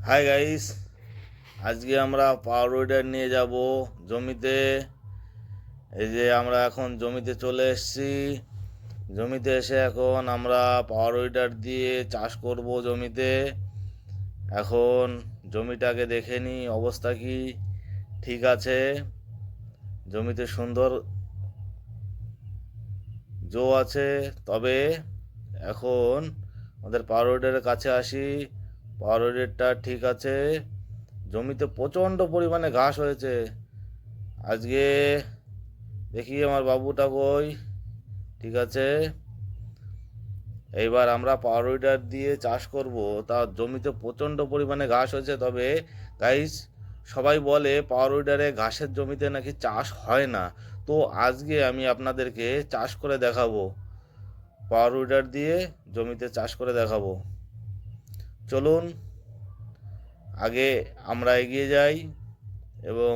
Hi guys, আজকে আমরা পাওয়ার weeder নিয়ে যাব জমিতে। এই যে আমরা এখন জমিতে চলে এসেছি। জমিতে এসে এখন আমরা পাওয়ার উইডার দিয়ে চাষ করব জমিতে। এখন জমিটাকে দেখে নি অবস্থা কি ঠিক আছে। জমিতে সুন্দর জো আছে, তবে এখন আমাদের পাওয়ার উইডারের কাছে আসি। পাওয়ার উইডারটা ঠিক আছে। জমিতে প্রচণ্ড পরিমাণে ঘাস হয়েছে। আজকে দেখি আমার বাবুটা কই। ঠিক আছে, এইবার আমরা পাওয়ার উইডার দিয়ে চাষ করব। তা জমিতে প্রচণ্ড পরিমাণে ঘাস হয়েছে, তবে গাইস সবাই বলে পাওয়ার উইডারে ঘাসের জমিতে নাকি চাষ হয় না। তো আজকে আমি আপনাদেরকে চাষ করে দেখাবো, পাওয়ার উইডার দিয়ে জমিতে চাষ করে দেখাবো। চলুন আগে আমরা এগিয়ে যাই এবং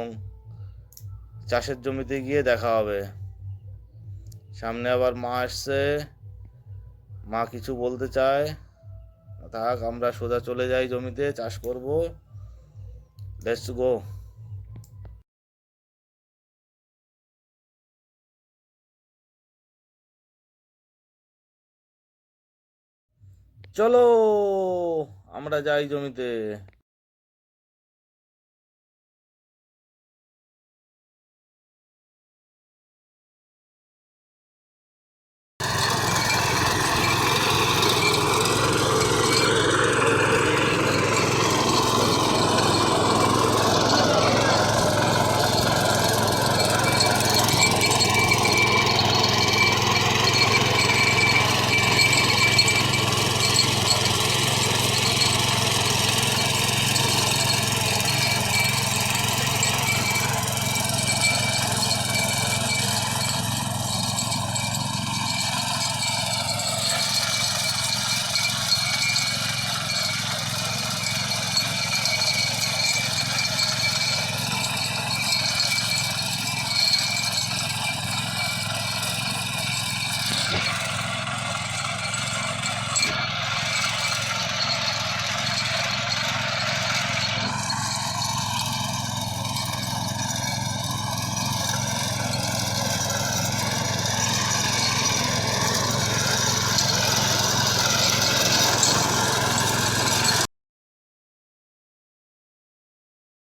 চাষের জমিতে গিয়ে দেখা হবে। সামনে আবার মা আসছে, মা কিছু বলতে চায়। থাক, আমরা সোজা চলে যাই জমিতে, চাষ করব। Let's go. চলো আমরা যাই জমিতে।